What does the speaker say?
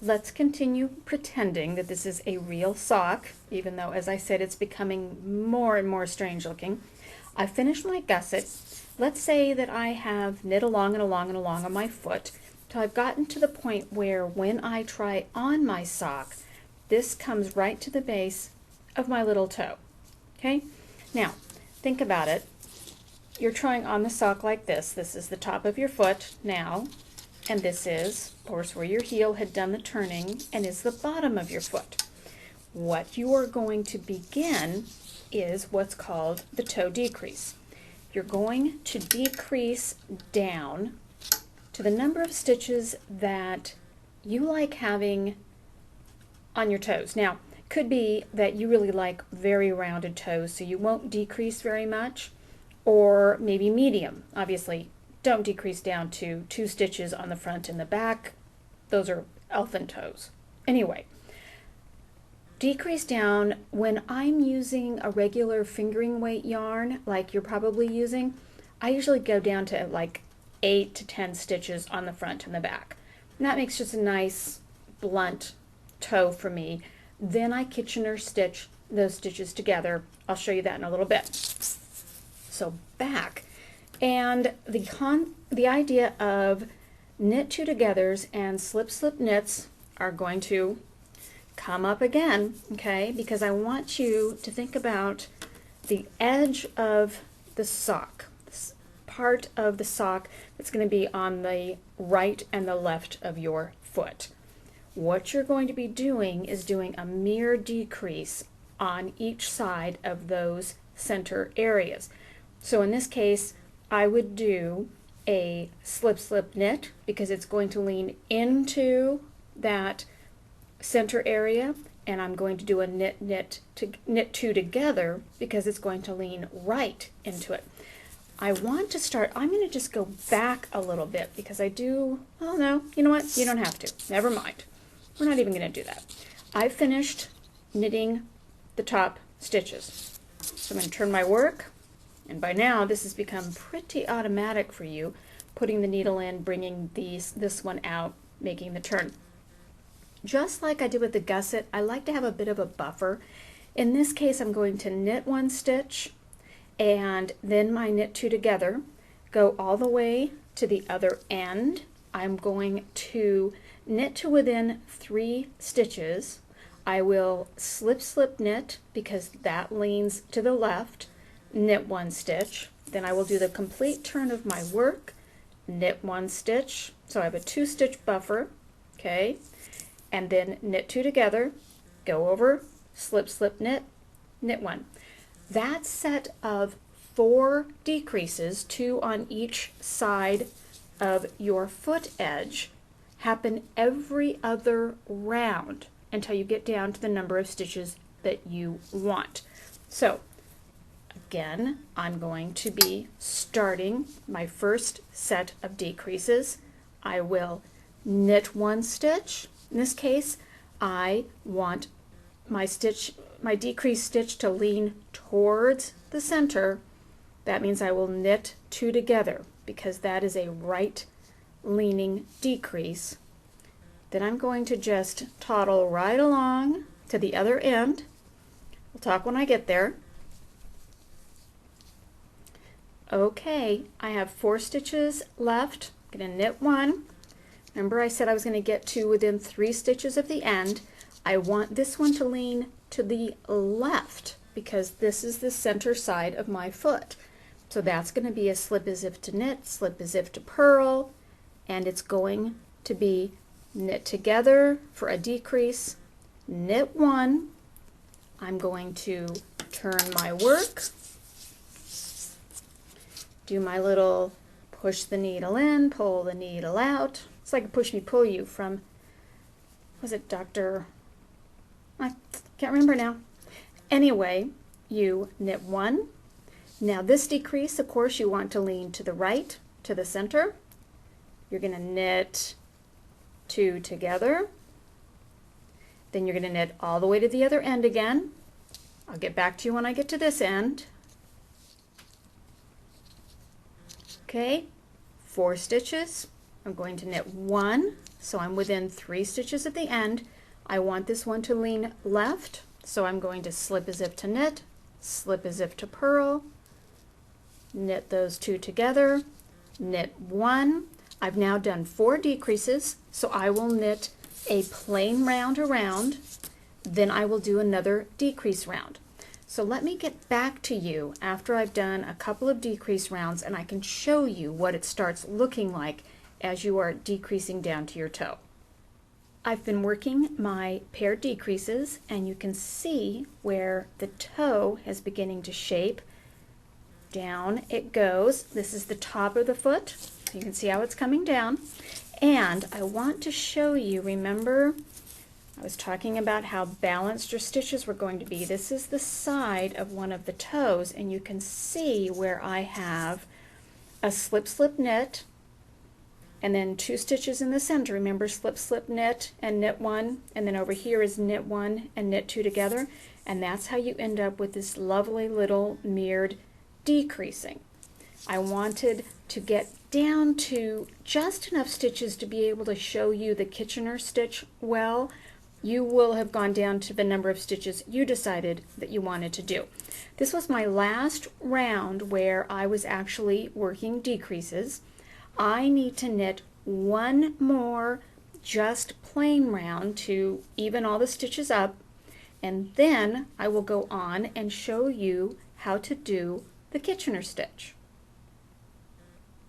let's continue pretending that this is a real sock, even though, as I said, it's becoming more and more strange looking. I finished my gusset. Let's say that I have knit along and along and along on my foot till I've gotten to the point where when I try on my sock, this comes right to the base of my little toe. Okay? Now, think about it. You're trying on the sock like this. This is the top of your foot now, and this is, of course, where your heel had done the turning and is the bottom of your foot. What you are going to begin is what's called the toe decrease. You're going to decrease down to the number of stitches that you like having on your toes. Now, could be that you really like very rounded toes, so you won't decrease very much, or maybe medium. Obviously, don't decrease down to 2 stitches on the front and the back. Those are elephant toes. Anyway, decrease down. When I'm using a regular fingering weight yarn, like you're probably using, I usually go down to like 8 to 10 stitches on the front and the back. And that makes just a nice blunt toe for me. Then I Kitchener stitch those stitches together. I'll show you that in a little bit. So back, and the idea of knit 2 togethers and slip slip knits are going to come up again, okay? Because I want you to think about the edge of the sock, this part of the sock that's going to be on the right and the left of your foot. What you're going to be doing is doing a mirror decrease on each side of those center areas. So in this case, I would do a slip slip knit because it's going to lean into that center area, and I'm going to do a knit 2 together because it's going to lean right into it. I want to start, I'm going to just go back a little bit because I do, oh no, you know what, you don't have to, never mind. We're not even going to do that. I finished knitting the top stitches. So I'm going to turn my work, and by now this has become pretty automatic for you, putting the needle in, bringing this one out, making the turn. Just like I did with the gusset, I like to have a bit of a buffer. In this case, I'm going to knit 1 stitch and then my knit 2 together, go all the way to the other end. I'm going to knit to within 3 stitches. I will slip slip knit because that leans to the left, knit 1 stitch. Then I will do the complete turn of my work, knit 1 stitch. So I have a 2 stitch buffer, okay? And then knit 2 together, go over, slip slip knit, knit 1. That set of 4 decreases, 2 on each side of your foot edge, happen every other round until you get down to the number of stitches that you want. So again, I'm going to be starting my first set of decreases. I will knit 1 stitch. In this case, I want my decreased stitch to lean towards the center. That means I will knit 2 together because that is a right leaning decrease. Then I'm going to just toddle right along to the other end. We'll talk when I get there. Okay, I have 4 stitches left. I'm going to knit 1. Remember I said I was going to get to within 3 stitches of the end. I want this one to lean to the left because this is the center side of my foot. So that's going to be a slip as if to knit, slip as if to purl, and it's going to be knit together for a decrease, knit 1. I'm going to turn my work, do my little push the needle in, pull the needle out. It's like a push me pull you from, was it Dr. I can't remember now. Anyway, you knit 1. Now this decrease, of course, you want to lean to the right, to the center. You're going to knit 2 together. Then you're going to knit all the way to the other end again. I'll get back to you when I get to this end. Okay, 4 stitches. I'm going to knit 1, so I'm within 3 stitches at the end. I want this one to lean left, so I'm going to slip a zip to knit, slip a zip to purl, knit those 2 together, knit 1. I've now done 4 decreases, so I will knit a plain round around, then I will do another decrease round. So let me get back to you after I've done a couple of decrease rounds and I can show you what it starts looking like as you are decreasing down to your toe. I've been working my paired decreases and you can see where the toe is beginning to shape. Down it goes. This is the top of the foot. You can see how it's coming down. And I want to show you, remember I was talking about how balanced your stitches were going to be. This is the side of one of the toes, and you can see where I have a slip, slip, knit, and then 2 stitches in the center. Remember, slip, slip, knit, and knit 1, and then over here is knit 1 and knit 2 together, and that's how you end up with this lovely little mirrored decreasing. I wanted to get down to just enough stitches to be able to show you the Kitchener stitch well. You will have gone down to the number of stitches you decided that you wanted to do. This was my last round where I was actually working decreases. I need to knit 1 more just plain round to even all the stitches up, and then I will go on and show you how to do the Kitchener stitch.